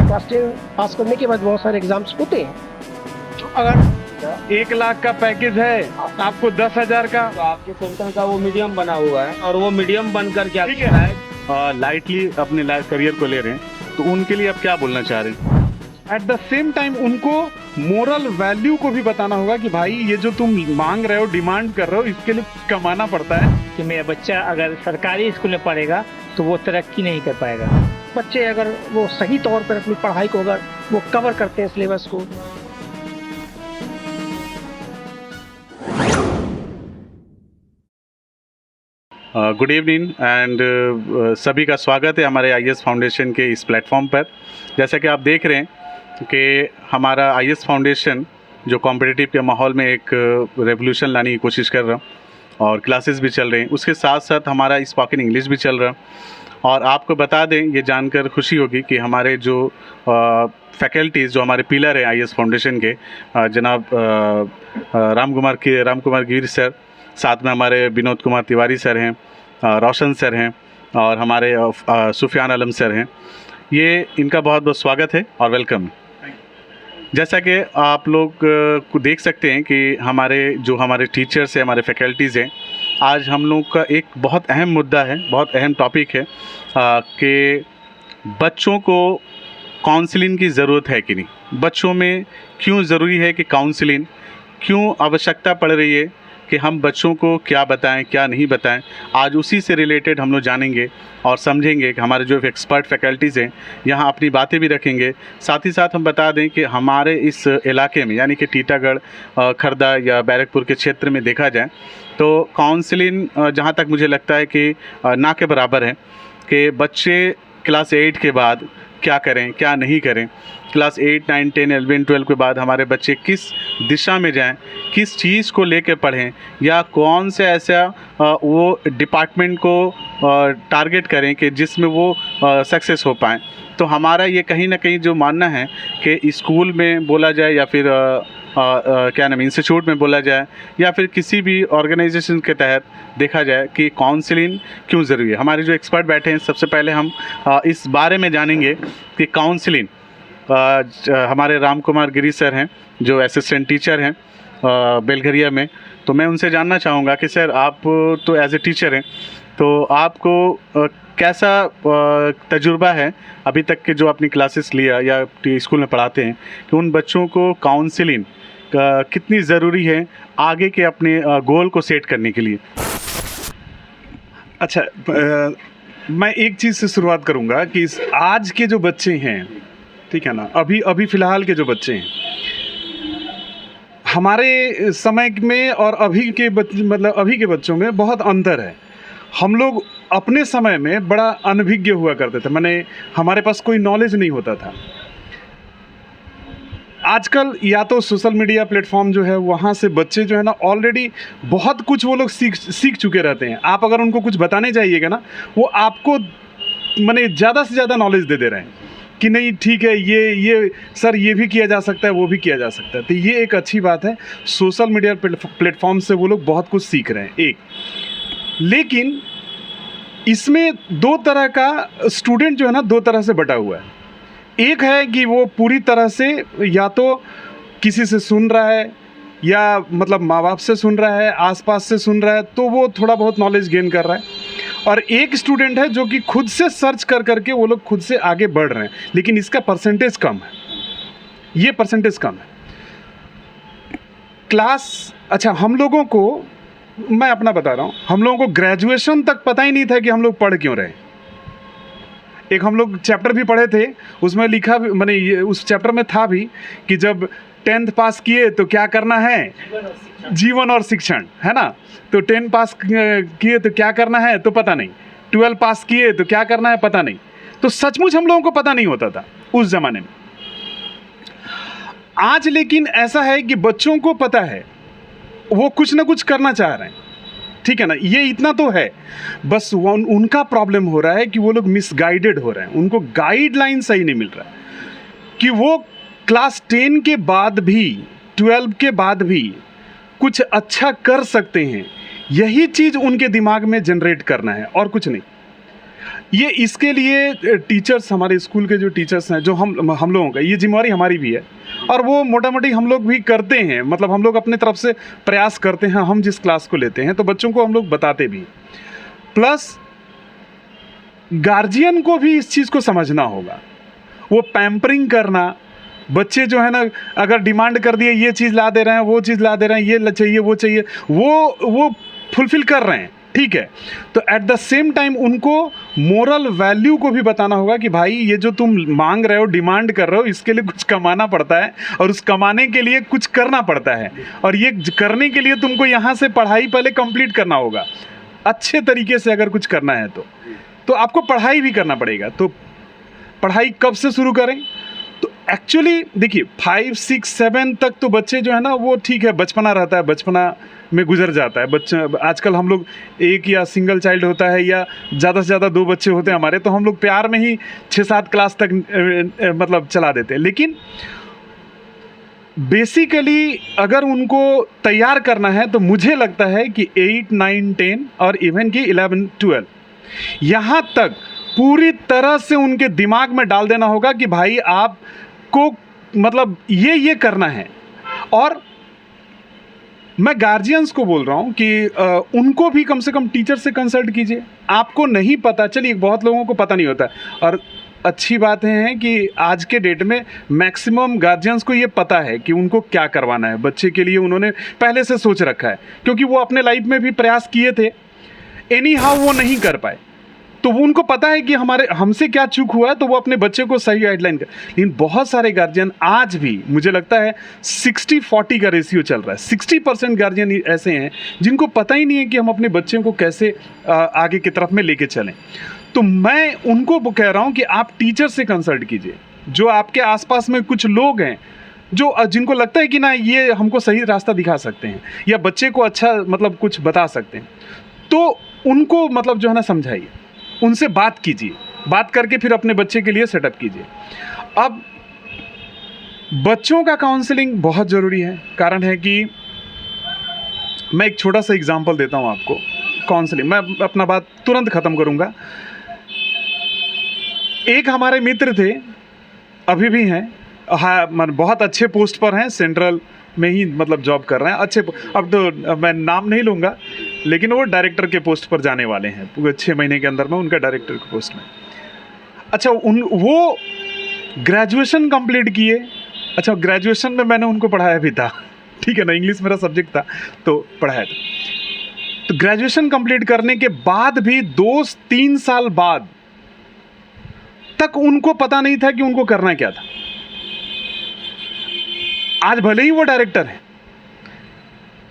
Class 10 पास करने के बाद बहुत सारे एग्जाम्स होते हैं। तो अगर 1 लाख का पैकेज है आपको 10,000 का, तो आपके सेंटर का वो मीडियम बना हुआ है और वो मीडियम बनकर क्या ठीक है, लाइटली अपने करियर को ले रहे हैं, तो उनके लिए आप क्या बोलना चाह रहे हैं? एट द सेम टाइम उनको मोरल वैल्यू को भी बताना होगा कि भाई ये जो तुम मांग रहे हो, डिमांड कर रहे हो, इसके लिए कमाना पड़ता है। कि मेरा बच्चा अगर सरकारी स्कूल में पढ़ेगा तो वो तरक्की नहीं कर पाएगा। बच्चे अगर वो सही तौर पर अपनी पढ़ाई को अगर वो कवर करते हैं सिलेबस को, गुड इवनिंग एंड सभी का स्वागत है हमारे आईएएस फाउंडेशन के इस प्लेटफॉर्म पर। जैसा कि आप देख रहे हैं कि हमारा आईएएस फाउंडेशन जो कॉम्पिटिटिव के माहौल में एक रेवोल्यूशन लाने की कोशिश कर रहा है और क्लासेस भी चल रहे हैं, उसके साथ साथ हमारा स्पोकन इंग्लिश भी चल रहा है। और आपको बता दें, ये जानकर खुशी होगी कि हमारे जो फैकल्टीज़ जो हमारे पिलर हैं आईएएस फाउंडेशन के, जनाब राम कुमार गिरी सर, साथ में हमारे विनोद कुमार तिवारी सर हैं, रोशन सर हैं और हमारे सुफियान आलम सर हैं। ये इनका बहुत बहुत स्वागत है और वेलकम। जैसा कि आप लोग को देख सकते हैं कि हमारे टीचर्स हैं, हमारे फैकल्टीज़ हैं, आज हम लोग का एक बहुत अहम मुद्दा है, बहुत अहम टॉपिक है कि बच्चों को काउंसलिंग की ज़रूरत है कि नहीं, बच्चों में क्यों ज़रूरी है कि काउंसलिंग, क्यों आवश्यकता पड़ रही है कि हम बच्चों को क्या बताएं, क्या नहीं बताएं। आज उसी से रिलेटेड हम लोग जानेंगे और समझेंगे कि हमारे जो एक्सपर्ट फैकल्टीज़ हैं यहाँ अपनी बातें भी रखेंगे। साथ ही साथ हम बता दें कि हमारे इस इलाके में, यानी कि टीटागढ़, खर्दा या बैरकपुर के क्षेत्र में देखा जाए तो काउंसलिंग जहाँ तक मुझे लगता है कि ना के बराबर है कि बच्चे क्लास 8 के बाद क्या करें, क्या नहीं करें। क्लास 8, 9, 10, 11, 12 के बाद हमारे बच्चे किस दिशा में जाएं, किस चीज़ को लेकर पढ़ें, या कौन से ऐसा वो डिपार्टमेंट को टारगेट करें कि जिसमें वो सक्सेस हो पाएँ। तो हमारा ये कहीं ना कहीं जो मानना है कि स्कूल में बोला जाए या फिर इंस्टीट्यूट में बोला जाए या फिर किसी भी ऑर्गेनाइजेशन के तहत देखा जाए कि काउंसलिंग क्यों ज़रूरी है। हमारे जो एक्सपर्ट बैठे हैं, सबसे पहले हम इस बारे में जानेंगे कि काउंसलिंग, हमारे राम कुमार गिरी सर हैं जो असिस्टेंट टीचर हैं बेलघरिया में। तो मैं उनसे जानना चाहूँगा कि सर, आप तो एज ए टीचर हैं, तो आपको कैसा तजुर्बा है अभी तक के जो अपनी क्लासेस लिया या स्कूल में पढ़ाते हैं कि उन बच्चों को काउंसलिंग कितनी ज़रूरी है आगे के अपने गोल को सेट करने के लिए? अच्छा, मैं एक चीज़ से शुरुआत करूँगा कि आज के जो बच्चे हैं, ठीक है ना, अभी फ़िलहाल के जो बच्चे हैं, हमारे समय में और अभी के अभी के बच्चों में बहुत अंतर है। हम लोग अपने समय में बड़ा अनभिज्ञ हुआ करते थे, माने हमारे पास कोई नॉलेज नहीं होता था। आजकल या तो सोशल मीडिया प्लेटफॉर्म जो है वहाँ से बच्चे जो है ना ऑलरेडी बहुत कुछ वो लोग सीख चुके रहते हैं। आप अगर उनको कुछ बताने जाइएगा ना, वो आपको माने ज़्यादा से ज़्यादा नॉलेज दे रहे हैं कि नहीं ठीक है, ये सर ये भी किया जा सकता है, वो भी किया जा सकता है। तो ये एक अच्छी बात है, सोशल मीडिया प्लेटफॉर्म से वो लोग बहुत कुछ सीख रहे हैं। एक, लेकिन इसमें दो तरह का स्टूडेंट जो है ना, दो तरह से बटा हुआ है। एक है कि वो पूरी तरह से या तो किसी से सुन रहा है या मतलब माँ बाप से सुन रहा है, आसपास से सुन रहा है, तो वो थोड़ा बहुत नॉलेज गेन कर रहा है। और एक स्टूडेंट है जो कि खुद से सर्च कर करके वो लोग खुद से आगे बढ़ रहे हैं, लेकिन इसका परसेंटेज कम है, ये परसेंटेज कम है। अच्छा, हम लोगों को, मैं अपना बता रहा हूँ, हम लोगों को ग्रेजुएशन तक पता ही नहीं था कि हम लोग पढ़ क्यों रहे। एक हम लोग चैप्टर भी पढ़े थे, उसमें लिखा भी, मैंने उस चैप्टर में था भी कि जब 10th पास किए तो क्या करना है, जीवन और शिक्षण, है ना। तो 10 पास किए तो क्या करना है तो पता नहीं, 12 पास किए तो क्या करना है पता नहीं। तो सचमुच हम लोगों को पता नहीं होता था उस ज़माने में। आज लेकिन ऐसा है कि बच्चों को पता है, वो कुछ ना कुछ करना चाह रहे हैं, ठीक है ना। ये इतना तो है, बस उनका प्रॉब्लम हो रहा है कि वो लोग मिसगाइडेड हो रहे हैं, उनको गाइडलाइन सही नहीं मिल रहा है कि वो क्लास 10 के बाद भी, 12 के बाद भी कुछ अच्छा कर सकते हैं। यही चीज़ उनके दिमाग में जनरेट करना है और कुछ नहीं। ये इसके लिए टीचर्स, हमारे स्कूल के जो टीचर्स हैं, जो हम लोगों का, ये जिम्मेवारी हमारी भी है और वो मोटा मोटी हम लोग भी करते हैं। मतलब हम लोग अपने तरफ से प्रयास करते हैं। हम जिस क्लास को लेते हैं तो बच्चों को हम लोग बताते भी, प्लस गार्जियन को भी इस चीज़ को समझना होगा। वो पैम्परिंग करना, बच्चे जो है ना अगर डिमांड कर दिए ये चीज़ ला दे रहे हैं, वो चीज़ ला दे रहे हैं, ये चाहिए वो चाहिए, वो फुलफिल कर रहे हैं, ठीक है। तो एट द सेम टाइम उनको मोरल वैल्यू को भी बताना होगा कि भाई ये जो तुम मांग रहे हो, डिमांड कर रहे हो, इसके लिए कुछ कमाना पड़ता है और उस कमाने के लिए कुछ करना पड़ता है, और ये करने के लिए तुमको यहाँ से पढ़ाई पहले कंप्लीट करना होगा। अच्छे तरीके से अगर कुछ करना है तो आपको पढ़ाई भी करना पड़ेगा। तो पढ़ाई कब से शुरू करें? तो एक्चुअली देखिए 5, 6, 7 तक तो बच्चे जो है ना वो ठीक है, बचपना रहता है, बचपना में गुजर जाता है बच्चा। आजकल हम लोग एक या सिंगल चाइल्ड होता है या ज़्यादा से ज़्यादा 2 बच्चे होते हैं हमारे, तो हम लोग प्यार में ही 6-7 क्लास तक मतलब चला देते हैं। लेकिन बेसिकली अगर उनको तैयार करना है तो मुझे लगता है कि 8, 9, 10 और इवन कि 11, 12 यहाँ तक पूरी तरह से उनके दिमाग में डाल देना होगा कि भाई आपको मतलब ये करना है। और मैं गार्जियंस को बोल रहा हूँ कि उनको भी कम से कम टीचर से कंसल्ट कीजिए। आपको नहीं पता, चलिए बहुत लोगों को पता नहीं होता है, और अच्छी बात है कि आज के डेट में मैक्सिमम गार्जियंस को ये पता है कि उनको क्या करवाना है बच्चे के लिए। उन्होंने पहले से सोच रखा है, क्योंकि वो अपने लाइफ में भी प्रयास किए थे, एनी हाउ वो नहीं कर पाए, तो वो उनको पता है कि हमसे क्या चूक हुआ है, तो वो अपने बच्चे को सही गाइडलाइन कर। लेकिन बहुत सारे गार्जियन आज भी मुझे लगता है 60-40 का रेशियो चल रहा है। 60% गार्जियन ऐसे हैं जिनको पता ही नहीं है कि हम अपने बच्चों को कैसे आगे की तरफ में लेके चलें। तो मैं उनको कह रहा हूँ कि आप टीचर से कंसल्ट कीजिए। जो आपके आसपास में कुछ लोग हैं जो जिनको लगता है कि ना ये हमको सही रास्ता दिखा सकते हैं या बच्चे को अच्छा मतलब कुछ बता सकते हैं, तो उनको मतलब जो है ना समझाइए, उनसे बात कीजिए, बात करके फिर अपने बच्चे के लिए सेटअप कीजिए। अब बच्चों का काउंसलिंग बहुत ज़रूरी है। कारण है कि मैं एक छोटा सा एग्जांपल देता हूं आपको। काउंसलिंग, मैं अपना बात तुरंत ख़त्म करूंगा। एक हमारे मित्र थे, अभी भी हैं, हाँ बहुत अच्छे पोस्ट पर हैं, सेंट्रल में ही मतलब जॉब कर रहे हैं, अच्छे। अब तो मैं नाम नहीं लूँगा, लेकिन वो डायरेक्टर के पोस्ट पर जाने वाले हैं पूरे 6 महीने के अंदर में, उनका डायरेक्टर के पोस्ट में। अच्छा, वो ग्रेजुएशन कंप्लीट किए। अच्छा, ग्रेजुएशन में मैंने उनको पढ़ाया भी था, ठीक है ना, इंग्लिश मेरा सब्जेक्ट था तो पढ़ाया था। तो ग्रेजुएशन कंप्लीट करने के बाद भी 2-3 साल बाद तक उनको पता नहीं था कि उनको करना क्या था। आज भले ही वो डायरेक्टर है।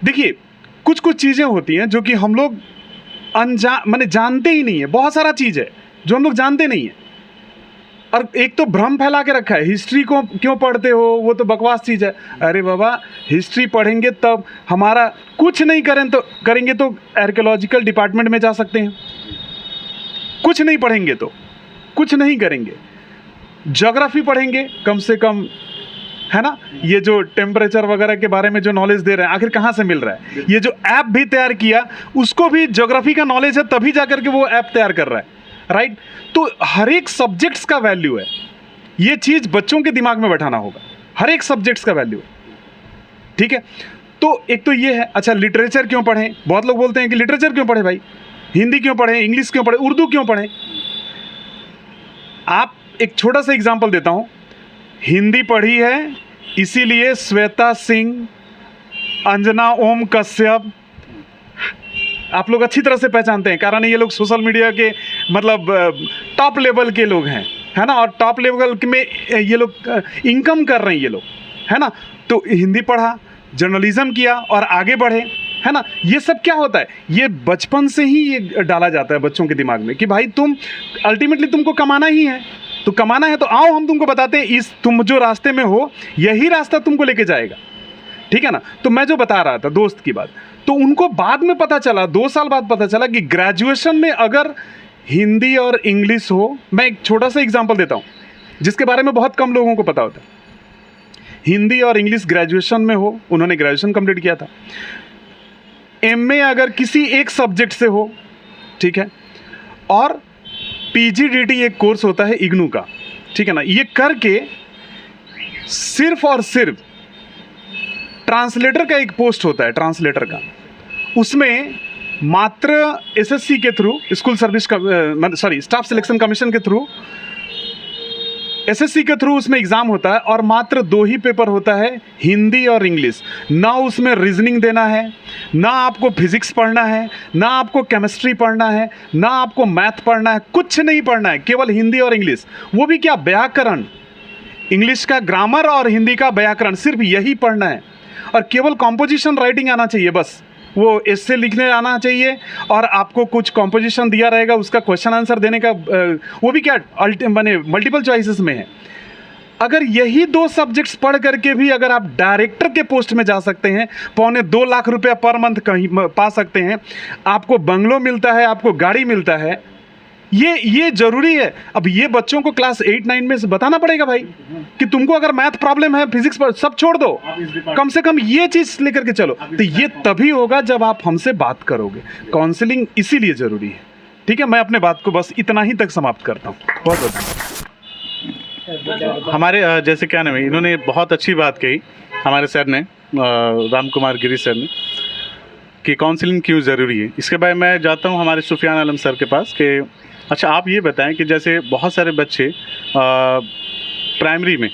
देखिए कुछ चीज़ें होती हैं जो कि हम लोग माने जानते ही नहीं है। बहुत सारा चीज़ है जो हम लोग जानते नहीं है, और एक तो भ्रम फैला के रखा है, हिस्ट्री को क्यों पढ़ते हो, वो तो बकवास चीज़ है। अरे बाबा, हिस्ट्री पढ़ेंगे तब हमारा कुछ नहीं करेंगे तो आर्कियोलॉजिकल डिपार्टमेंट में जा सकते हैं। कुछ नहीं पढ़ेंगे तो कुछ नहीं करेंगे। ज्योग्राफी पढ़ेंगे कम से कम, है ना, ये जो टेम्परेचर वगैरह के बारे में जो नॉलेज दे रहे हैं आखिर कहाँ से मिल रहा है। ये जो ऐप भी तैयार किया उसको भी ज्योग्राफी का नॉलेज है, तभी जाकर के वो ऐप तैयार कर रहा है, राइट। तो हर एक सब्जेक्ट्स का वैल्यू है, ये चीज़ बच्चों के दिमाग में बैठाना होगा। हर एक सब्जेक्ट्स का वैल्यू है, ठीक है। तो एक तो ये है। अच्छा, लिटरेचर क्यों पढ़ें? बहुत लोग बोलते हैं कि लिटरेचर क्यों पढ़ें भाई, हिंदी क्यों पढ़ें, इंग्लिश क्यों पढ़ें, उर्दू क्यों पढ़ें। आप एक छोटा सा एग्जाम्पल देता हूँ। हिंदी पढ़ी है इसीलिए श्वेता सिंह, अंजना ओम कश्यप आप लोग अच्छी तरह से पहचानते हैं, कारण ये लोग सोशल मीडिया के मतलब टॉप लेवल के लोग हैं, है ना, और टॉप लेवल में ये लोग इनकम कर रहे हैं ये लोग, है ना। तो हिंदी पढ़ा, जर्नलिज्म किया और आगे बढ़े, है ना। ये सब क्या होता है, ये बचपन से ही ये डाला जाता है बच्चों के दिमाग में कि भाई तुम अल्टीमेटली तुमको कमाना ही है, तो कमाना है तो आओ हम तुमको बताते हैं, तुम जो रास्ते में हो यही रास्ता तुमको लेके जाएगा, ठीक है ना। तो मैं जो बता रहा था दोस्त की बात, तो उनको बाद में पता चला, 2 साल बाद पता चला कि ग्रेजुएशन में अगर हिंदी और इंग्लिश हो, मैं एक छोटा सा एग्जांपल देता हूँ जिसके बारे में बहुत कम लोगों को पता होता है। हिंदी और इंग्लिश ग्रेजुएशन में हो, उन्होंने ग्रेजुएशन कंप्लीट किया था, एमए अगर किसी एक सब्जेक्ट से हो, ठीक है, और PGDT एक कोर्स होता है इग्नू का, ठीक है ना। ये करके सिर्फ और सिर्फ ट्रांसलेटर का एक पोस्ट होता है, ट्रांसलेटर का, उसमें मात्र SSC के through, school service staff selection commission के थ्रू, SSC के थ्रू उसमें एग्ज़ाम होता है और मात्र 2 ही पेपर होता है, हिंदी और इंग्लिश। ना उसमें रीजनिंग देना है, ना आपको फिजिक्स पढ़ना है, ना आपको केमिस्ट्री पढ़ना है, ना आपको मैथ पढ़ना है, कुछ नहीं पढ़ना है, केवल हिंदी और इंग्लिश। वो भी क्या, व्याकरण, इंग्लिश का ग्रामर और हिंदी का व्याकरण, सिर्फ यही पढ़ना है। और केवल कॉम्पोजिशन राइटिंग आना चाहिए बस, वो एस्से लिखने आना चाहिए, और आपको कुछ कॉम्पोजिशन दिया रहेगा, उसका क्वेश्चन आंसर देने का, वो भी क्या माने मल्टीपल चॉइसेस में है। अगर यही 2 सब्जेक्ट्स पढ़ करके भी अगर आप डायरेक्टर के पोस्ट में जा सकते हैं, 2.25 लाख रुपया पर मंथ कहीं पा सकते हैं, आपको बंगलो मिलता है, आपको गाड़ी मिलता है, ये जरूरी है। अब ये बच्चों को क्लास 8-9 में से बताना पड़ेगा भाई कि तुमको अगर मैथ प्रॉब्लम है, फिजिक्स पर सब छोड़ दो, कम से कम ये चीज लेकर के चलो। तो ये तभी होगा जब आप हमसे बात करोगे। काउंसलिंग इसीलिए जरूरी है, ठीक है। मैं अपने बात को बस इतना ही तक समाप्त करता हूँ। बहुत बहुत हमारे जैसे क्या नाम है, इन्होंने बहुत अच्छी बात कही हमारे सर ने, राम कुमार गिरी सर ने, कि काउंसलिंग क्यों ज़रूरी है। इसके बाद मैं जाता हूँ हमारे सुफियान आलम सर के पास कि अच्छा आप ये बताएं कि जैसे बहुत सारे बच्चे प्राइमरी में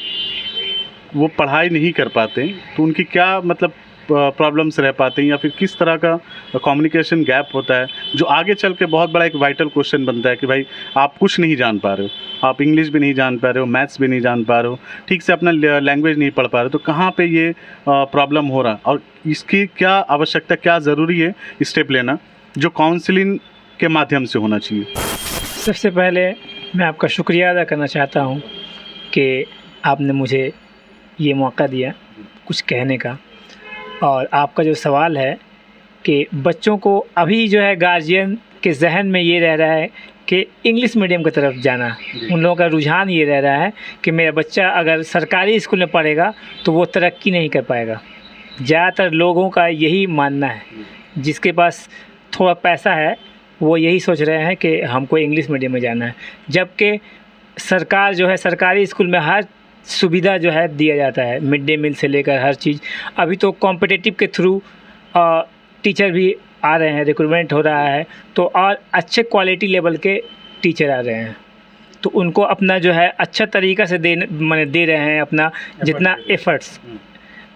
वो पढ़ाई नहीं कर पाते, तो उनकी क्या मतलब प्रॉब्लम्स रह पाते हैं, या फिर किस तरह का कम्युनिकेशन गैप होता है जो आगे चल के बहुत बड़ा एक वाइटल क्वेश्चन बनता है कि भाई आप कुछ नहीं जान पा रहे हो, आप इंग्लिश भी नहीं जान पा रहे हो, मैथ्स भी नहीं जान पा रहे हो, ठीक से अपना लैंग्वेज नहीं पढ़ पा रहे हो, तो कहाँ पे ये प्रॉब्लम हो रहा, और इसकी क्या आवश्यकता, क्या ज़रूरी है स्टेप लेना जो काउंसलिंग के माध्यम से होना चाहिए। सबसे पहले मैं आपका शुक्रिया अदा करना चाहता हूँ कि आपने मुझे ये मौका दिया कुछ कहने का। और आपका जो सवाल है कि बच्चों को अभी जो है गार्जियन के जहन में ये रह रहा है कि इंग्लिश मीडियम की तरफ जाना, उन लोगों का रुझान ये रह रहा है कि मेरा बच्चा अगर सरकारी स्कूल में पढ़ेगा तो वो तरक्की नहीं कर पाएगा। ज़्यादातर लोगों का यही मानना है, जिसके पास थोड़ा पैसा है वो यही सोच रहे हैं कि हमको इंग्लिश मीडियम में जाना है, जबकि सरकार जो है सरकारी स्कूल में हर सुविधा जो है दिया जाता है, मिड डे मील से लेकर हर चीज़। अभी तो कॉम्पिटिटिव के थ्रू टीचर भी आ रहे हैं, रिक्रूटमेंट हो रहा है, तो और अच्छे क्वालिटी लेवल के टीचर आ रहे हैं, तो उनको अपना जो है अच्छा तरीक़ा से दे रहे हैं अपना जितना एफ़र्ट्स।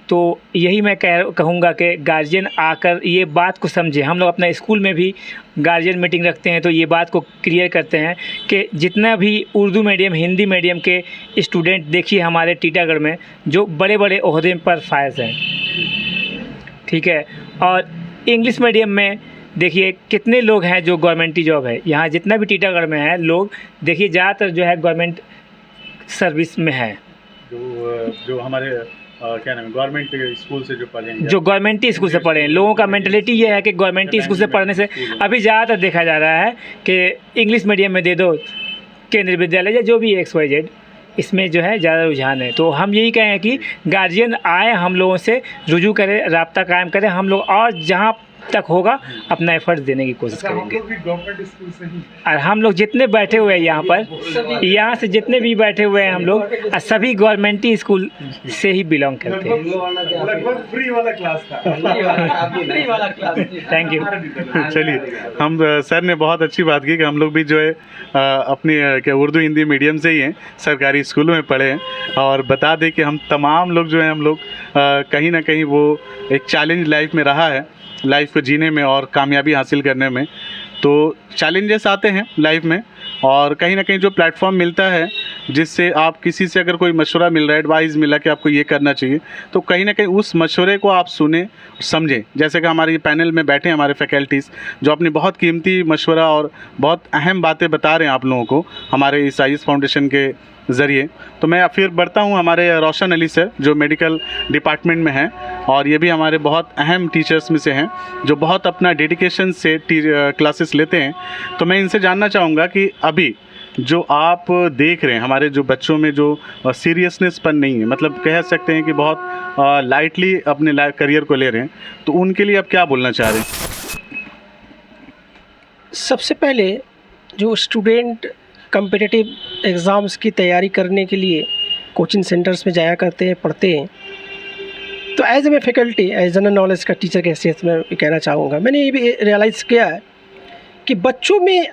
तो यही मैं कहूँगा कि गार्जियन आकर ये बात को समझे। हम लोग अपना स्कूल में भी गार्जियन मीटिंग रखते हैं तो ये बात को क्लियर करते हैं कि जितना भी उर्दू मीडियम, हिंदी मीडियम के स्टूडेंट देखिए हमारे टीटागढ़ में जो बड़े बड़े ओहदे पर फायज हैं, ठीक है, और इंग्लिश मीडियम में देखिए कितने लोग हैं जो गवर्नमेंटी जॉब है। यहाँ जितना भी टीटागढ़ में है लोग देखिए ज़्यादातर जो है गवर्नमेंट सर्विस में है, जो हमारे क्या नाम है गवर्नमेंट स्कूल से जो पढ़े हैं, जो गवर्नमेंटी स्कूल से पढ़े हैं। लोगों का मेंटलिटी ये है कि गवर्नमेंटी स्कूल से पढ़ने से अभी ज़्यादातर देखा जा रहा है कि इंग्लिश मीडियम में दे दो, केंद्रीय विद्यालय या जो भी XYZ, इसमें जो है ज़्यादा रुझान है। तो हम यही कहें कि गार्जियन आए, हम लोगों से रुजू करें, राब्ता कायम करें, हम लोग और जहाँ तक होगा अपना एफर्ट देने की कोशिश करेंगे। और हम लोग जितने बैठे हुए हैं यहाँ पर, यहाँ से जितने भी बैठे हुए हैं हम लोग सभी गवर्नमेंटी स्कूल से ही बिलोंग करते हैं। लगभग फ्री वाला क्लास था। Thank you. चलिए, हम सर ने बहुत अच्छी बात की कि हम लोग भी जो है अपनी क्या उर्दू हिंदी मीडियम से ही हैं, सरकारी स्कूलों में पढ़े हैं, और बता दें कि हम तमाम लोग जो हैं हम लोग कहीं ना कहीं वो एक चैलेंज लाइफ में रहा है, लाइफ को जीने में और कामयाबी हासिल करने में। तो चैलेंजेस आते हैं लाइफ में, और कहीं ना कहीं जो प्लेटफॉर्म मिलता है जिससे आप किसी से अगर कोई मशवरा मिल रहा है, एडवाइस मिला कि आपको ये करना चाहिए, तो कहीं ना कहीं उस मशवरे को आप सुने, समझें। जैसे कि हमारे पैनल में बैठे हमारे फैकल्टीज़ जो अपनी बहुत कीमती मशवरा और बहुत अहम बातें बता रहे हैं आप लोगों को हमारे इस IAS फाउंडेशन के ज़रिए। तो मैं फिर बढ़ता हूँ हमारे रोशन अली सर जो मेडिकल डिपार्टमेंट में हैं, और ये भी हमारे बहुत अहम टीचर्स में से हैं जो बहुत अपना डेडिकेशन से क्लासेस लेते हैं। तो मैं इनसे जानना चाहूँगा कि अभी जो आप देख रहे हैं हमारे जो बच्चों में जो सीरियसनेस पर नहीं है, मतलब कह सकते हैं कि बहुत लाइटली अपने करियर को ले रहे हैं, तो उनके लिए आप क्या बोलना चाह रहे हैं? सबसे पहले जो स्टूडेंट कम्पिटिटिव एग्ज़ाम्स की तैयारी करने के लिए कोचिंग सेंटर्स में जाया करते हैं, पढ़ते हैं, तो as a faculty, as general knowledge का टीचर की हैसियत में कहना चाहूँगा, मैंने ये भी रियलाइज़ किया है कि बच्चों में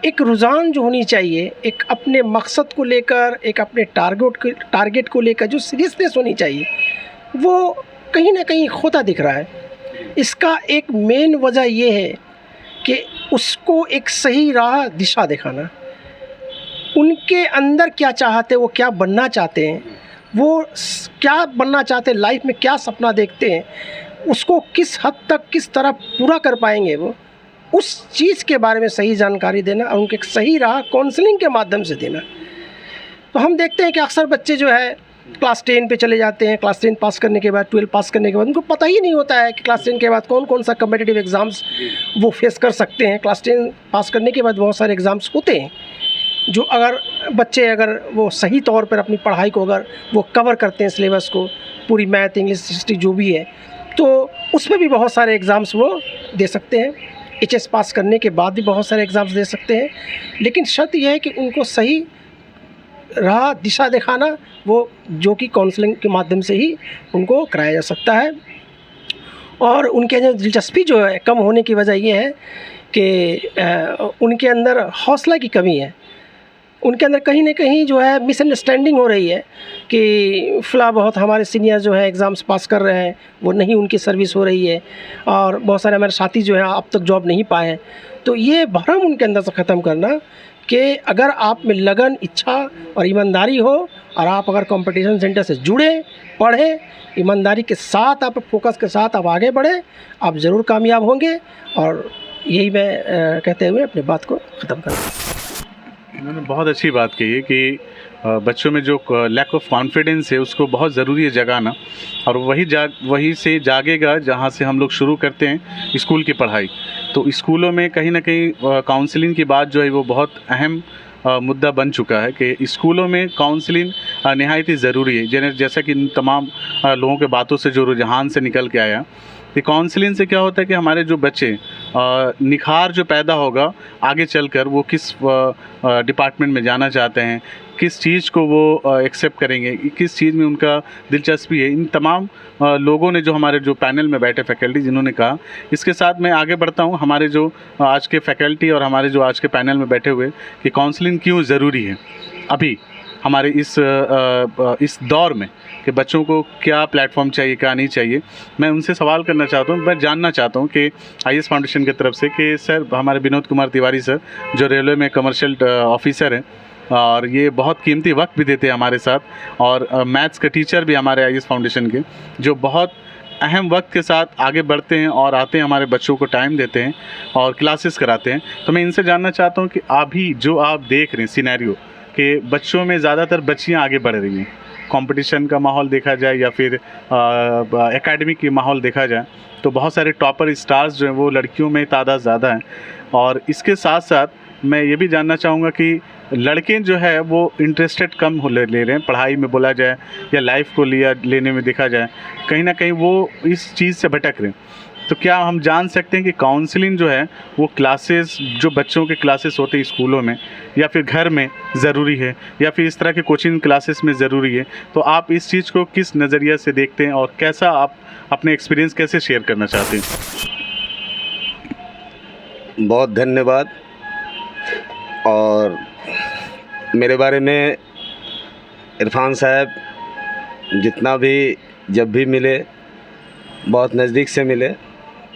एक रुझान जो होनी चाहिए, एक अपने मकसद को लेकर, एक अपने टारगेट को लेकर जो सीरियसनेस होनी चाहिए, वो कहीं ना कहीं खोता दिख रहा है। इसका एक मेन वजह ये है कि उसको एक सही राह दिशा दिखाना, उनके अंदर क्या चाहते हैं, वो क्या बनना चाहते हैं, वो क्या बनना चाहते हैं, लाइफ में क्या सपना देखते हैं, उसको किस हद तक किस तरह पूरा कर पाएंगे, वो उस चीज़ के बारे में सही जानकारी देना और उनके एक सही राह काउंसलिंग के माध्यम से देना। तो हम देखते हैं कि अक्सर बच्चे जो है क्लास 10 पे चले जाते हैं, क्लास 10 पास करने के बाद, 12 पास करने के बाद उनको पता ही नहीं होता है कि क्लास 10 के बाद कौन कौन सा कम्पिटिटिव एग्ज़ाम्स वो फेस कर सकते हैं। क्लास 10 पास करने के बाद बहुत सारे एग्ज़ाम्स होते हैं जो अगर वो सही तौर पर अपनी पढ़ाई को अगर वो कवर करते हैं, सिलेबस को, पूरी मैथ, इंग्लिश, हिस्ट्री जो भी है, तो उसमें भी बहुत सारे एग्ज़ाम्स वो दे सकते हैं। HS पास करने के बाद भी बहुत सारे एग्ज़ाम्स दे सकते हैं, लेकिन शर्त यह है कि उनको सही राह दिशा दिखाना, वो जो कि काउंसलिंग के माध्यम से ही उनको कराया जा सकता है। और उनके अंदर दिलचस्पी जो है कम होने की वजह ये है कि उनके अंदर हौसला की कमी है, उनके अंदर कहीं ना कहीं जो है मिसअंडरस्टैंडिंग हो रही है कि फ़लाँ बहुत हमारे सीनियर जो है एग्ज़ाम्स पास कर रहे हैं, वो नहीं, उनकी सर्विस हो रही है, और बहुत सारे हमारे साथी जो है अब तक जॉब नहीं पाए हैं। तो ये भ्रम उनके अंदर से ख़त्म करना कि अगर आप में लगन, इच्छा और ईमानदारी हो, और आप अगर कंपटीशन सेंटर से जुड़े, पढ़ें, ईमानदारी के साथ, आप फोकस के साथ आप आगे बढ़ें, आप ज़रूर कामयाब होंगे। और यही मैं कहते हुए अपनी बात को ख़त्म करता हूँ। उन्होंने बहुत अच्छी बात कही है कि बच्चों में जो लैक ऑफ कॉन्फिडेंस है उसको बहुत ज़रूरी है जगाना, और वही से जागेगा जहाँ से हम लोग शुरू करते हैं स्कूल की पढ़ाई। तो स्कूलों में कहीं ना कहीं काउंसलिंग की बात जो है वो बहुत अहम मुद्दा बन चुका है कि स्कूलों में काउंसलिंग नहायत ही ज़रूरी है। जैसा कि तमाम लोगों के बातों से जो रुझान से निकल के आया कि काउंसलिंग से क्या होता है कि हमारे जो बच्चे निखार जो पैदा होगा आगे चलकर, वो किस डिपार्टमेंट में जाना चाहते हैं, किस चीज़ को वो एक्सेप्ट करेंगे, किस चीज़ में उनका दिलचस्पी है, इन तमाम लोगों ने जो हमारे जो पैनल में बैठे फैकल्टी जिन्होंने कहा, इसके साथ मैं आगे बढ़ता हूँ। हमारे जो आज के फैकल्टी और हमारे जो आज के पैनल में बैठे हुए कि काउंसलिंग क्यों ज़रूरी है अभी हमारे इस दौर में, कि बच्चों को क्या प्लेटफॉर्म चाहिए, क्या नहीं चाहिए, मैं उनसे सवाल करना चाहता हूँ। मैं जानना चाहता हूँ कि IAS फाउंडेशन की तरफ से कि सर, हमारे विनोद कुमार तिवारी सर जो रेलवे में कमर्शियल ऑफिसर हैं और ये बहुत कीमती वक्त भी देते हैं हमारे साथ, और मैथ्स के टीचर भी हमारे IAS फाउंडेशन के, जो बहुत अहम वक्त के साथ आगे बढ़ते हैं और आते हैं, हमारे बच्चों को टाइम देते हैं और क्लासेस कराते हैं। तो मैं इनसे जानना चाहता हूँ कि अभी जो आप देख रहे हैं सिनेरियो कि बच्चों में ज़्यादातर बच्चियाँ आगे बढ़ रही हैं, कंपटीशन का माहौल देखा जाए या फिर एकेडमिक की माहौल देखा जाए, तो बहुत सारे टॉपर स्टार्स जो हैं वो लड़कियों में तादाद ज़्यादा है। और इसके साथ साथ मैं ये भी जानना चाहूँगा कि लड़के जो है वो इंटरेस्टेड कम ले रहे हैं पढ़ाई में, बोला जाए या लाइफ को लेने में देखा जाए, कहीं ना कहीं वो इस चीज़ से भटक रहे हैं। तो क्या हम जान सकते हैं कि काउंसलिंग जो है वो क्लासेस, जो बच्चों के क्लासेस होते हैं स्कूलों में या फिर घर में ज़रूरी है, या फिर इस तरह के कोचिंग क्लासेस में ज़रूरी है? तो आप इस चीज़ को किस नज़रिए से देखते हैं और कैसा आप अपने एक्सपीरियंस कैसे शेयर करना चाहते हैं? बहुत धन्यवाद। और मेरे बारे में इरफान साहब जितना भी जब भी मिले बहुत नज़दीक से मिले,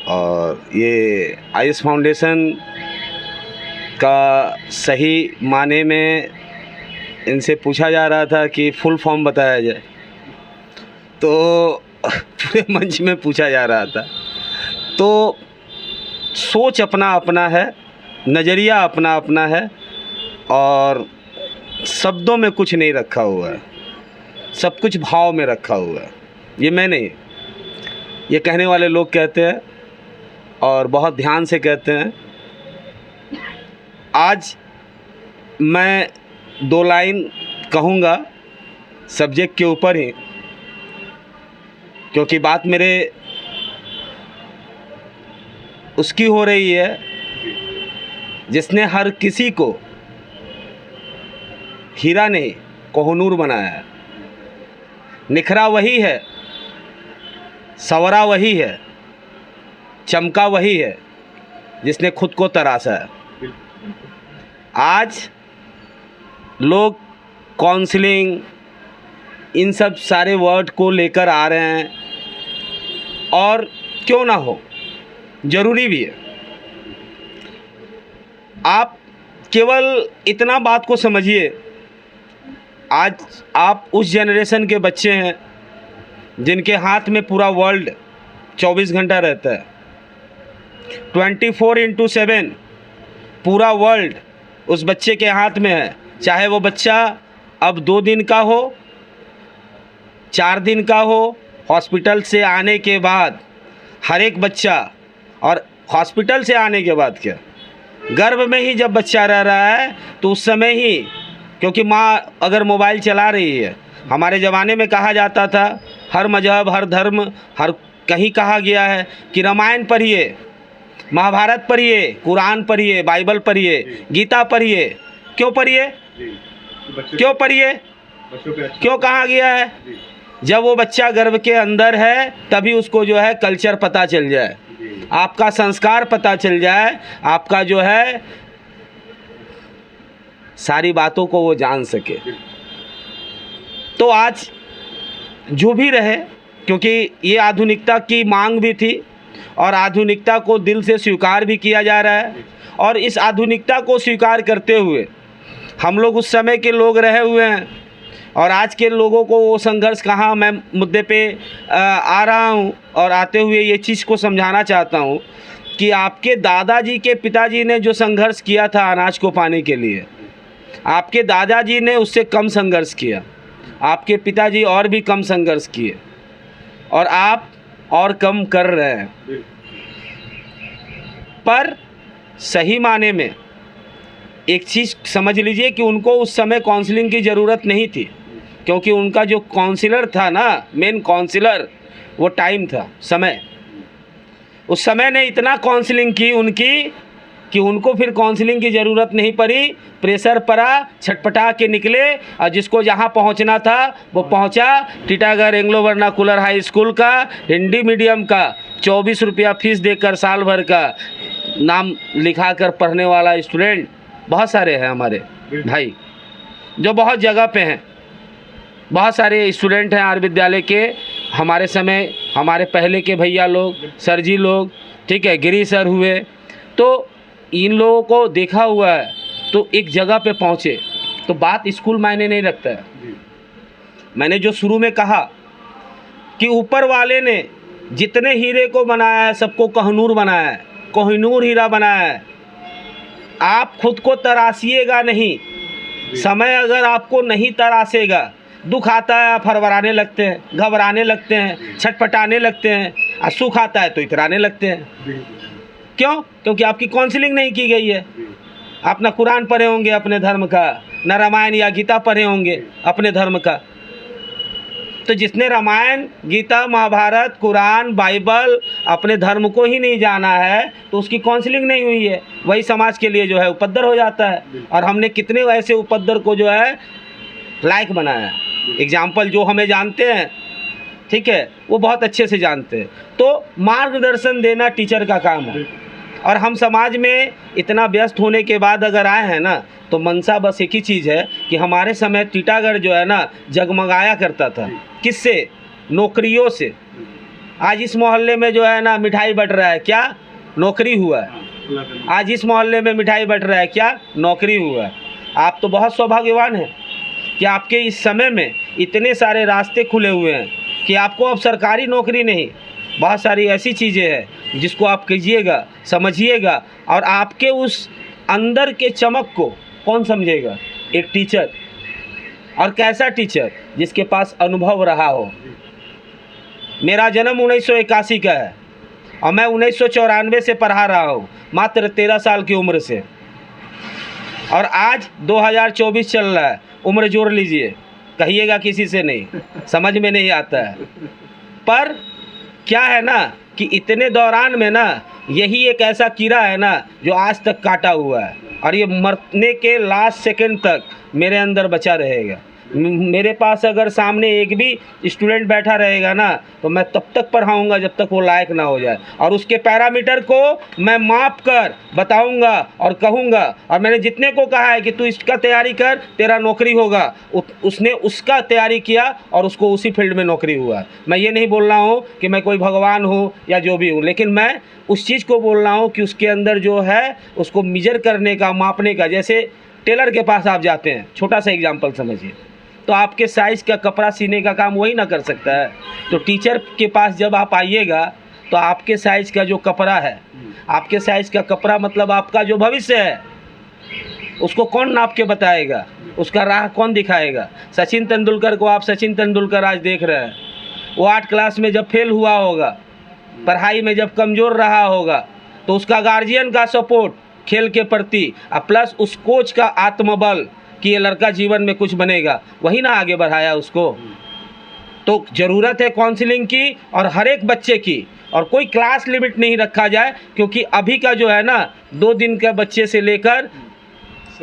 और ये IAS फाउंडेशन का सही माने में इनसे पूछा जा रहा था कि फुल फॉर्म बताया जाए, तो पूरे मंच में पूछा जा रहा था। तो सोच अपना अपना है, नज़रिया अपना अपना है, और शब्दों में कुछ नहीं रखा हुआ है, सब कुछ भाव में रखा हुआ है। ये मैं नहीं, ये कहने वाले लोग कहते हैं और बहुत ध्यान से कहते हैं। आज मैं 2 लाइन कहूँगा सब्जेक्ट के ऊपर ही, क्योंकि बात मेरे उसकी हो रही है जिसने हर किसी को हीरा नहीं, कोहनूर बनाया है। निखरा वही है, सवरा वही है, चमका वही है जिसने खुद को तराशा है। आज लोग काउंसलिंग इन सब सारे वर्ड को लेकर आ रहे हैं, और क्यों ना हो, ज़रूरी भी है। आप केवल इतना बात को समझिए, आज आप उस जनरेशन के बच्चे हैं जिनके हाथ में पूरा वर्ल्ड 24 घंटा रहता है, 24/7 पूरा वर्ल्ड उस बच्चे के हाथ में है। चाहे वो बच्चा अब 2 दिन का हो, 4 दिन का हो, हॉस्पिटल से आने के बाद हर एक बच्चा, और हॉस्पिटल से आने के बाद क्या, गर्भ में ही जब बच्चा रह रहा है तो उस समय ही, क्योंकि माँ अगर मोबाइल चला रही है, हमारे ज़माने में कहा जाता था, हर मजहब, हर धर्म, हर कहीं कहा गया है कि रामायण पढ़िए, महाभारत पढ़िए, कुरान पढ़िए, बाइबल पढ़िए, गीता पढ़िए। क्यों पढ़िए? क्यों पढ़िए? क्यों कहा गया है? जब वो बच्चा गर्भ के अंदर है तभी उसको जो है कल्चर पता चल जाए, आपका संस्कार पता चल जाए, आपका जो है सारी बातों को वो जान सके। तो आज जो भी रहे, क्योंकि ये आधुनिकता की मांग भी थी और आधुनिकता को दिल से स्वीकार भी किया जा रहा है, और इस आधुनिकता को स्वीकार करते हुए हम लोग उस समय के लोग रहे हुए हैं, और आज के लोगों को वो संघर्ष कहाँ, मैं मुद्दे पे आ रहा हूँ और आते हुए ये चीज़ को समझाना चाहता हूँ कि आपके दादाजी के पिताजी ने जो संघर्ष किया था अनाज को पाने के लिए, आपके दादाजी ने उससे कम संघर्ष किया, आपके पिताजी और भी कम संघर्ष किए, और आप और कम कर रहे हैं। पर सही माने में एक चीज़ समझ लीजिए कि उनको उस समय काउंसलिंग की ज़रूरत नहीं थी, क्योंकि उनका जो काउंसलर था ना, मेन काउंसलर, वो टाइम था, समय। उस समय ने इतना काउंसलिंग की उनकी कि उनको फिर काउंसलिंग की ज़रूरत नहीं पड़ी। प्रेशर पड़ा, छटपटा के निकले, और जिसको जहाँ पहुँचना था वो पहुँचा। Titagarh Anglo vernacular high school का हिंदी मीडियम का 24 रुपया फीस देकर साल भर का नाम लिखा कर पढ़ने वाला स्टूडेंट बहुत सारे हैं हमारे भाई, जो बहुत जगह पे हैं। बहुत सारे स्टूडेंट हैं आर विद्यालय के, हमारे समय, हमारे पहले के भैया लोग, सर जी लोग, ठीक है, गिरी सर हुए, तो इन लोगों को देखा हुआ है। तो एक जगह पे पहुँचे तो बात स्कूल मायने नहीं रखता है। मैंने जो शुरू में कहा कि ऊपर वाले ने जितने हीरे को बनाया है सबको कोहनूर बनाया है, कोहिनूर हीरा बनाया है। आप खुद को तराशिएगा नहीं, समय अगर आपको नहीं तराशेगा, दुख आता है आप हड़बड़ाने लगते हैं, घबराने लगते हैं, छटपटाने लगते हैं, और सुख आता है तो इतराने लगते हैं। क्यों? क्योंकि आपकी काउंसलिंग नहीं की गई है। आप ना कुरान पढ़े होंगे अपने धर्म का, ना रामायण या गीता पढ़े होंगे अपने धर्म का। तो जिसने रामायण, गीता, महाभारत, कुरान, बाइबल अपने धर्म को ही नहीं जाना है तो उसकी काउंसलिंग नहीं हुई है, वही समाज के लिए जो है उपद्र हो जाता है। और हमने कितने ऐसे उपद्र को जो है लायक बनाया है। एग्जाम्पल जो हमें जानते हैं, ठीक है, वो बहुत अच्छे से जानते हैं। तो मार्गदर्शन देना टीचर का काम है। और हम समाज में इतना व्यस्त होने के बाद अगर आए हैं ना, तो मनसा बस एक ही चीज़ है कि हमारे समय टीटागढ़ जो है ना जगमगाया करता था। किससे? नौकरियों से। आज इस मोहल्ले में जो है ना मिठाई बट रहा है, क्या? नौकरी हुआ है। आज इस मोहल्ले में मिठाई बट रहा है, क्या? नौकरी हुआ है। आप तो बहुत सौभाग्यवान हैं कि आपके इस समय में इतने सारे रास्ते खुले हुए हैं कि आपको अब सरकारी नौकरी नहीं, बहुत सारी ऐसी चीज़ें हैं जिसको आप कीजिएगा, समझिएगा, और आपके उस अंदर के चमक को कौन समझेगा? एक टीचर। और कैसा टीचर? जिसके पास अनुभव रहा हो। मेरा जन्म 1981 का है और मैं 1994 से पढ़ा रहा हूँ, मात्र 13 साल की उम्र से। और आज 2024 चल रहा है, उम्र जोड़ लीजिए, कहिएगा किसी से नहीं, समझ में नहीं आता है। पर क्या है ना कि इतने दौरान में ना यही एक ऐसा कीड़ा है ना जो आज तक काटा हुआ है, और ये मरने के लास्ट सेकंड तक मेरे अंदर बचा रहेगा। मेरे पास अगर सामने एक भी स्टूडेंट बैठा रहेगा ना, तो मैं तब तक पढ़ाऊंगा जब तक वो लायक ना हो जाए, और उसके पैरामीटर को मैं माप कर बताऊंगा और कहूंगा। और मैंने जितने को कहा है कि तू इसका तैयारी कर, तेरा नौकरी होगा, उसने उसका तैयारी किया और उसको उसी फील्ड में नौकरी हुआ। मैं ये नहीं बोल रहा हूँ कि मैं कोई भगवान हूँ या जो भी हूँ, लेकिन मैं उस चीज़ को बोल रहा हूँ कि उसके अंदर जो है उसको मेजर करने का, मापने का। जैसे टेलर के पास आप जाते हैं, छोटा सा एग्जाम्पल समझिए, तो आपके साइज़ का कपड़ा सीने का काम वही ना कर सकता है। तो टीचर के पास जब आप आइएगा तो आपके साइज़ का जो कपड़ा है, आपके साइज़ का कपड़ा मतलब आपका जो भविष्य है, उसको कौन नाप के बताएगा, उसका राह कौन दिखाएगा। सचिन तेंदुलकर को आप सचिन तेंदुलकर आज देख रहे हैं, वो 8 क्लास में जब फेल हुआ होगा, पढ़ाई में जब कमज़ोर रहा होगा, तो उसका गार्जियन का सपोर्ट खेल के प्रति प्लस उस कोच का आत्मबल कि ये लड़का जीवन में कुछ बनेगा, वही ना आगे बढ़ाया उसको। तो ज़रूरत है काउंसलिंग की, और हर एक बच्चे की, और कोई क्लास लिमिट नहीं रखा जाए, क्योंकि अभी का जो है ना 2 दिन के बच्चे से लेकर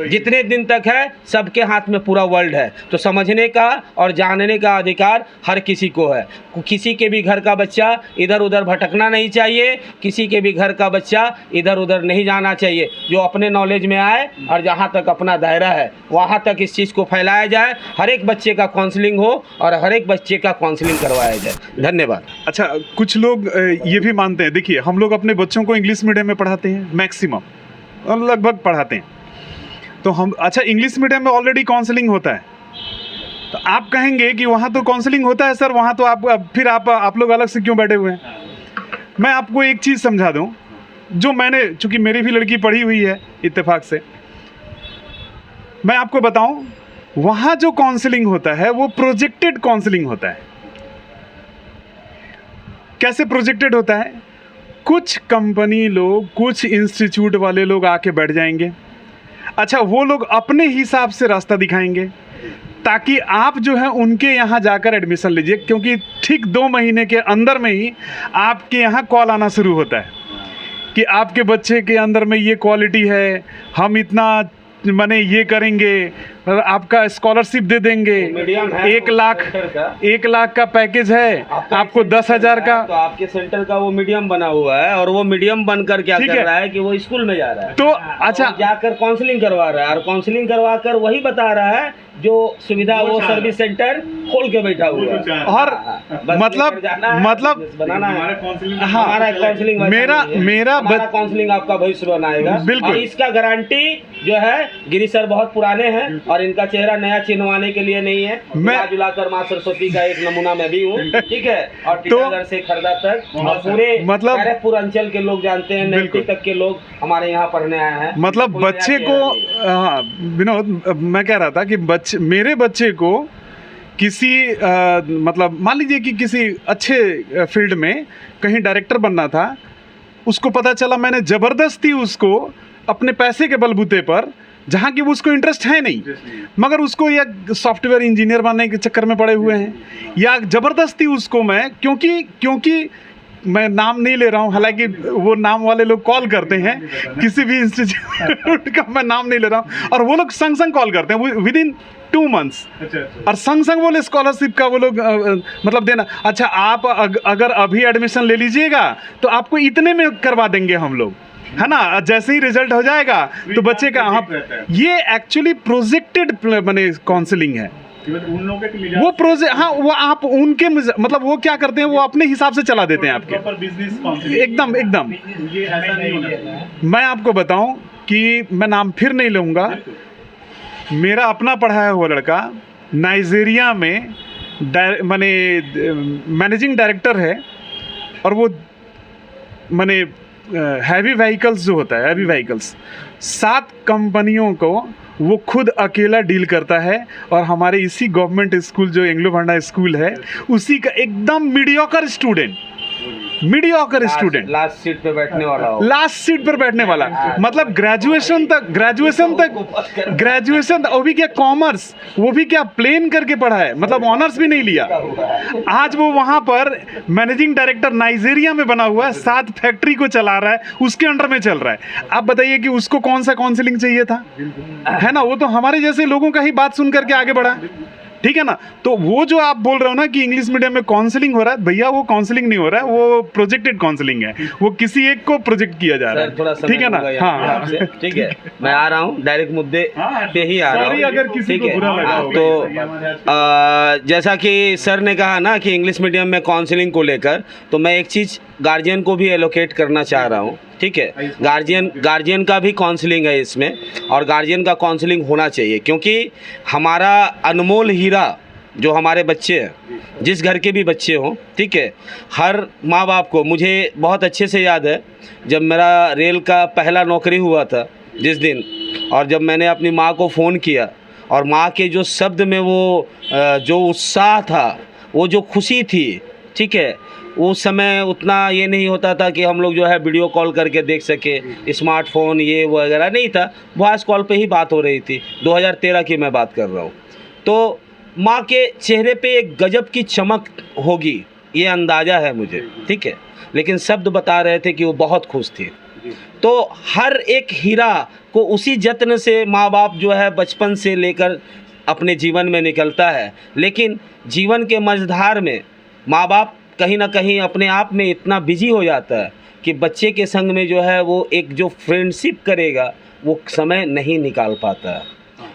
जितने दिन तक है सबके हाथ में पूरा वर्ल्ड है। तो समझने का और जानने का अधिकार हर किसी को है। किसी के भी घर का बच्चा इधर उधर भटकना नहीं चाहिए, किसी के भी घर का बच्चा इधर उधर नहीं जाना चाहिए। जो अपने नॉलेज में आए और जहाँ तक अपना दायरा है वहाँ तक इस चीज़ को फैलाया जाए, हर एक बच्चे का काउंसलिंग हो और हर एक बच्चे का काउंसलिंग करवाया जाए। धन्यवाद। अच्छा, कुछ लोग ये भी मानते हैं, देखिए हम लोग अपने बच्चों को इंग्लिश मीडियम में पढ़ाते हैं, मैक्सिमम और लगभग पढ़ाते हैं, तो हम अच्छा इंग्लिश मीडियम में ऑलरेडी काउंसलिंग होता है, तो आप कहेंगे कि वहाँ तो काउंसलिंग होता है सर, वहाँ तो आप लोग अलग से क्यों बैठे हुए हैं। मैं आपको एक चीज़ समझा दूँ, जो मैंने, चूँकि मेरी भी लड़की पढ़ी हुई है इत्तेफाक से, मैं आपको बताऊँ, वहाँ जो काउंसलिंग होता है वो प्रोजेक्टेड काउंसलिंग होता है। कैसे प्रोजेक्टेड होता है? कुछ कंपनी लोग, कुछ इंस्टीट्यूट वाले लोग आके बैठ जाएंगे, अच्छा वो लोग अपने हिसाब से रास्ता दिखाएंगे ताकि आप जो है उनके यहाँ जाकर एडमिशन लीजिए, क्योंकि ठीक 2 महीने के अंदर में ही आपके यहाँ कॉल आना शुरू होता है कि आपके बच्चे के अंदर में ये क्वालिटी है, हम इतना माने ये करेंगे, आपका स्कॉलरशिप दे देंगे, 1 लाख का पैकेज है, आपको 10,000 का। तो आपके सेंटर का वो मीडियम बना हुआ है, और वो मीडियम बनकर क्या कर रहा है कि वो स्कूल में जा रहा है, तो अच्छा जाकर काउंसलिंग करवा रहा है, और काउंसलिंग करवा कर वही बता रहा है जो सुविधा वो सर्विस सेंटर खोल के बैठा हुआ है। और मतलब बनाना है हमारा काउंसलिंग, मेरा काउंसलिंग आपका भविष्य बनाएगा बिल्कुल। और इसका गारंटी जो है, गिरी सर बहुत पुराने हैं और इनका चेहरा नया चिन्हवाने के लिए नहीं है। मैं जुलाकर माँ सरस्वती का एक नमूना मैं भी हूँ, ठीक है। और टीकागढ़ से खरदा तक और पूरे मतलब बैरकपुर अंचल के लोग जानते हैं, नैती तक के लोग हमारे यहाँ पढ़ने आए हैं। मतलब बच्चे को, विनोद मैं कह रहा था कि मेरे बच्चे को किसी मतलब मान लीजिए कि किसी अच्छे फील्ड में कहीं डायरेक्टर बनना था, उसको पता चला मैंने ज़बरदस्ती उसको अपने पैसे के बलबूते पर, जहाँ की उसको इंटरेस्ट है नहीं, मगर उसको या सॉफ्टवेयर इंजीनियर बनने के चक्कर में पड़े हुए हैं, या ज़बरदस्ती उसको मैं, क्योंकि मैं नाम नहीं ले रहा हूँ, हालांकि वो नाम वाले लोग कॉल करते हैं, किसी भी इंस्टीट्यूट का मैं नाम नहीं ले रहा हूँ, और वो लोग संग कॉल करते हैं विद इन 2 मंथ्स, और संग वो स्कॉलरशिप का वो लोग मतलब देना। अच्छा, आप अगर अभी एडमिशन ले लीजिएगा तो आपको इतने में करवा देंगे हम लोग, है ना, जैसे ही रिजल्ट हो जाएगा तो बच्चे का, ये एक्चुअली प्रोजेक्टेड माने काउंसलिंग है। वो प्रोजेक्ट, हाँ, वो आप उनके मतलब वो क्या करते हैं, वो अपने हिसाब से चला देते हैं आपके, एकदम। मैं आपको बताऊं कि मैं नाम फिर नहीं लूँगा, मेरा अपना पढ़ाया हुआ लड़का नाइजीरिया में माने मैनेजिंग डायरेक्टर है, और वो माने हैवी व्हीकल्स जो होता है, हैवी व्हीकल्स 7 कंपनियों को वो खुद अकेला डील करता है, और हमारे इसी गवर्नमेंट स्कूल जो एंग्लो भांडा स्कूल है, उसी का एकदम mediocre student, mediocre student, last seat पे बैठने वाला हो, लास्ट सीट पर बैठने वाला, मतलब ग्रेजुएशन वो भी क्या कॉमर्स, वो भी क्या प्लेन करके पढ़ा है, मतलब ऑनर्स भी नहीं लिया। आज वो वहां पर मैनेजिंग डायरेक्टर नाइजीरिया में बना हुआ है, 7 फैक्ट्री को चला रहा है, उसके अंडर में चल रहा है। आप बताइए कि उसको कौन सा काउंसलिंग चाहिए था, है ना? वो तो हमारे जैसे लोगों का ही बात सुन करके आगे बढ़ा, ठीक है ना? तो वो जो आप बोल रहे हो ना कि इंग्लिश मीडियम में काउंसलिंग हो रहा है, भैया वो काउंसलिंग नहीं हो रहा है, वो प्रोजेक्टेड काउंसलिंग है, वो किसी एक को प्रोजेक्ट किया जा रहा थोड़ा है, ठीक है ना? हाँ, ठीक है, मैं आ रहा हूँ डायरेक्ट मुद्दे पे ही आ रहा हूँ, अगर किसी को बुरा लगा होगा। तो जैसा कि सर ने कहा ना कि इंग्लिश मीडियम में काउंसलिंग को लेकर, तो मैं एक चीज़ गार्जियन को भी एलोकेट करना चाह रहा हूँ, ठीक है? गार्जियन का भी काउंसलिंग है इसमें, और गार्जियन का काउंसलिंग होना चाहिए, क्योंकि हमारा अनमोल हीरा जो हमारे बच्चे हैं, जिस घर के भी बच्चे हों, ठीक है, हर माँ बाप को, मुझे बहुत अच्छे से याद है जब मेरा रेल का पहला नौकरी हुआ था जिस दिन, और जब मैंने अपनी माँ को फ़ोन किया और माँ के जो शब्द में वो जो उत्साह था, वो जो खुशी थी, ठीक है, उस समय उतना ये नहीं होता था कि हम लोग जो है वीडियो कॉल करके देख सके, स्मार्टफोन ये वगैरह नहीं था, वॉइस कॉल पे ही बात हो रही थी। 2013 की मैं बात कर रहा हूँ। तो माँ के चेहरे पे एक गजब की चमक होगी, ये अंदाज़ा है मुझे, ठीक है, लेकिन शब्द बता रहे थे कि वो बहुत खुश थी। तो हर एक हीरा को उसी जत्न से माँ बाप जो है बचपन से लेकर अपने जीवन में निकलता है, लेकिन जीवन के मझधार में माँ बाप कहीं ना कहीं अपने आप में इतना बिजी हो जाता है कि बच्चे के संग में जो है वो एक जो फ्रेंडशिप करेगा वो समय नहीं निकाल पाता है।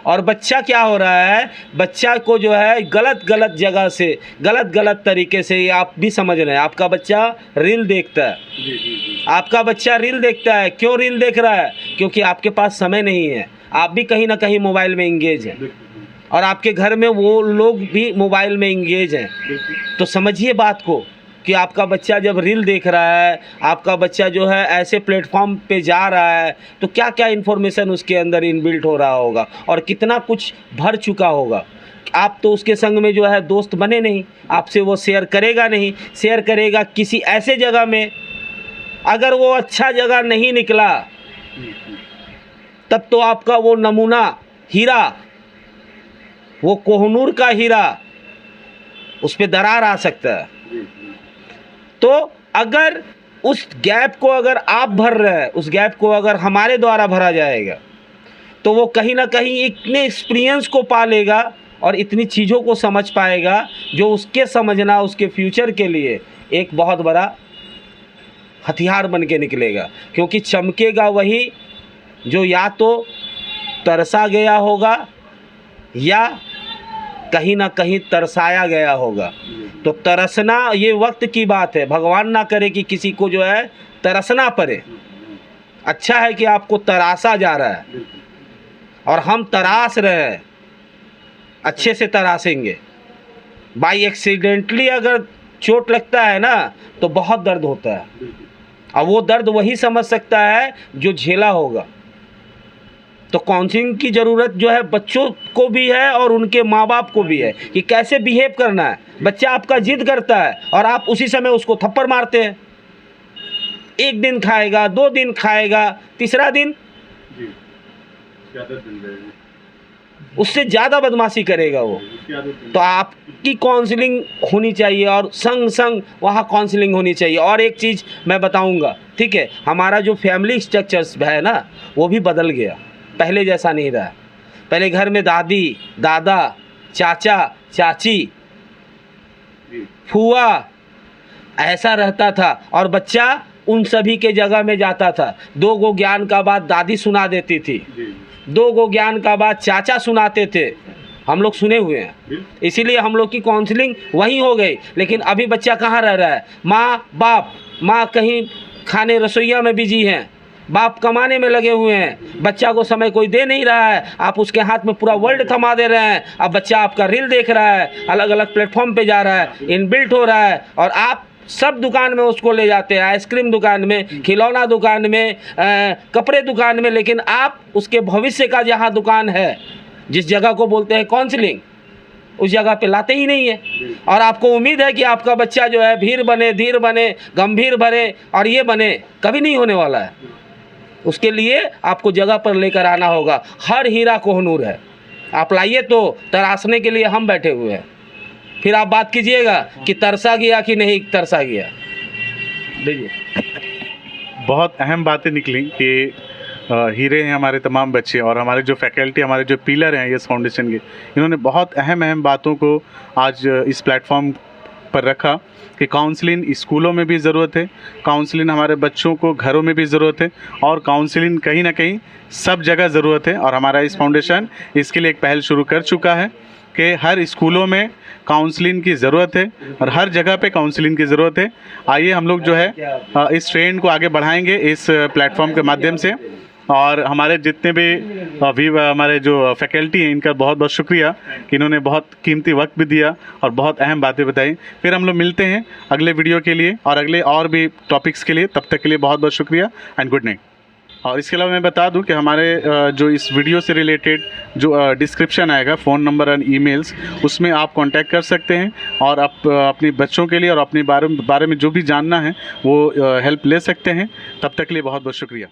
और बच्चा क्या हो रहा है, बच्चा को जो है गलत जगह से, गलत तरीके से, ये आप भी समझ रहे हैं, आपका बच्चा रील देखता है, आपका बच्चा रील देखता है। क्यों रील देख रहा है? क्योंकि आपके पास समय नहीं है, आप भी कहीं ना कहीं मोबाइल में इंगेज हैं, और आपके घर में वो लोग भी मोबाइल में इंगेज हैं। तो समझिए बात को कि आपका बच्चा जब रील देख रहा है, आपका बच्चा जो है ऐसे प्लेटफॉर्म पे जा रहा है, तो क्या क्या इन्फॉर्मेशन उसके अंदर इनबिल्ट हो रहा होगा और कितना कुछ भर चुका होगा। आप तो उसके संग में जो है दोस्त बने नहीं, आपसे वो शेयर करेगा नहीं, शेयर करेगा किसी ऐसे जगह में, अगर वो अच्छा जगह नहीं निकला तब तो आपका वो नमूना हीरा, वो कोहनूर का हीरा, उस पर दरार आ सकता है। तो अगर उस गैप को अगर आप भर रहे हैं, उस गैप को अगर हमारे द्वारा भरा जाएगा, तो वो कहीं ना कहीं इतने एक्सपीरियंस को पा लेगा और इतनी चीज़ों को समझ पाएगा जो उसके समझना उसके फ्यूचर के लिए एक बहुत बड़ा हथियार बन के निकलेगा। क्योंकि चमकेगा वही जो या तो तरसा गया होगा या कहीं ना कहीं तरसाया गया होगा। तो तरसना ये वक्त की बात है, भगवान ना करे कि किसी को जो है तरसना पड़े। अच्छा है कि आपको तरासा जा रहा है और हम तरास रहे हैं, अच्छे से तरासेंगे। बाई एक्सीडेंटली अगर चोट लगता है ना तो बहुत दर्द होता है, और वो दर्द वही समझ सकता है जो झेला होगा। तो काउंसलिंग की ज़रूरत जो है बच्चों को भी है और उनके माँ बाप को भी है कि कैसे बिहेव करना है। बच्चा आपका जिद करता है और आप उसी समय उसको थप्पड़ मारते हैं। एक दिन खाएगा, 2 दिन खाएगा, तीसरा दिन उससे ज़्यादा बदमाशी करेगा वो। तो आपकी काउंसलिंग होनी चाहिए और संग संग वहाँ काउंसलिंग होनी चाहिए। और एक चीज़ मैं बताऊँगा, ठीक है, हमारा जो फैमिली स्ट्रक्चर्स है ना वो भी बदल गया, पहले जैसा नहीं रहा। पहले घर में दादी दादा चाचा चाची फूआ ऐसा रहता था और बच्चा उन सभी के जगह में जाता था। 2 गो ज्ञान का बात दादी सुना देती थी, 2 गो ज्ञान का बात चाचा सुनाते थे, हम लोग सुने हुए हैं। इसीलिए हम लोग की काउंसलिंग वहीं हो गई। लेकिन अभी बच्चा कहाँ रह रहा है? माँ कहीं खाने रसोइया में बिजी हैं, बाप कमाने में लगे हुए हैं, बच्चा को समय कोई दे नहीं रहा है। आप उसके हाथ में पूरा वर्ल्ड थमा दे रहे हैं। अब बच्चा आपका रील देख रहा है, अलग अलग प्लेटफॉर्म पे जा रहा है, इनबिल्ट हो रहा है, और आप सब दुकान में उसको ले जाते हैं, आइसक्रीम दुकान में, खिलौना दुकान में, कपड़े दुकान में। लेकिन आप उसके भविष्य का जहाँ दुकान है, जिस जगह को बोलते हैं काउंसलिंग, उस जगह पे लाते ही नहीं है। और आपको उम्मीद है कि आपका बच्चा जो है भीर बने, धीर बने, गंभीर बने और ये बने, कभी नहीं होने वाला है। उसके लिए आपको जगह पर लेकर आना होगा। हर हीरा कोहनूर है, आप लाइए तो तराशने के लिए हम बैठे हुए हैं। फिर आप बात कीजिएगा कि तरसा गया कि नहीं तरसा गया। लीजिए। बहुत अहम बातें निकली कि हीरे हैं हमारे तमाम बच्चे, और हमारे जो फैकल्टी, हमारे जो पिलर हैं इस फाउंडेशन के, इन्होंने बहुत अहम बातों को आज इस प्लेटफॉर्म पर रखा कि काउंसलिंग स्कूलों में भी ज़रूरत है, काउंसलिंग हमारे बच्चों को घरों में भी ज़रूरत है, और काउंसलिंग कहीं ना कहीं सब जगह ज़रूरत है। और हमारा इस फाउंडेशन इसके लिए एक पहल शुरू कर चुका है कि हर स्कूलों में काउंसलिंग की ज़रूरत है और हर जगह पे काउंसलिंग की ज़रूरत है। आइए हम लोग जो है इस ट्रेंड को आगे बढ़ाएंगे इस प्लेटफॉर्म के माध्यम से। और हमारे जितने भी हमारे जो फैकल्टी हैं, इनका बहुत बहुत शुक्रिया कि इन्होंने बहुत कीमती वक्त भी दिया और बहुत अहम बातें बताई। फिर हम लोग मिलते हैं अगले वीडियो के लिए और अगले और भी टॉपिक्स के लिए। तब तक के लिए बहुत बहुत शुक्रिया एंड गुड नाइट। और इसके अलावा मैं बता दूं कि हमारे जो इस वीडियो से रिलेटेड जो डिस्क्रिप्शन आएगा, फ़ोन नंबर और ईमेल्स, उसमें आप कांटेक्ट कर सकते हैं और आप अपने बच्चों के लिए और अपने बारे में जो भी जानना है वो हेल्प ले सकते हैं। तब तक के लिए बहुत बहुत शुक्रिया।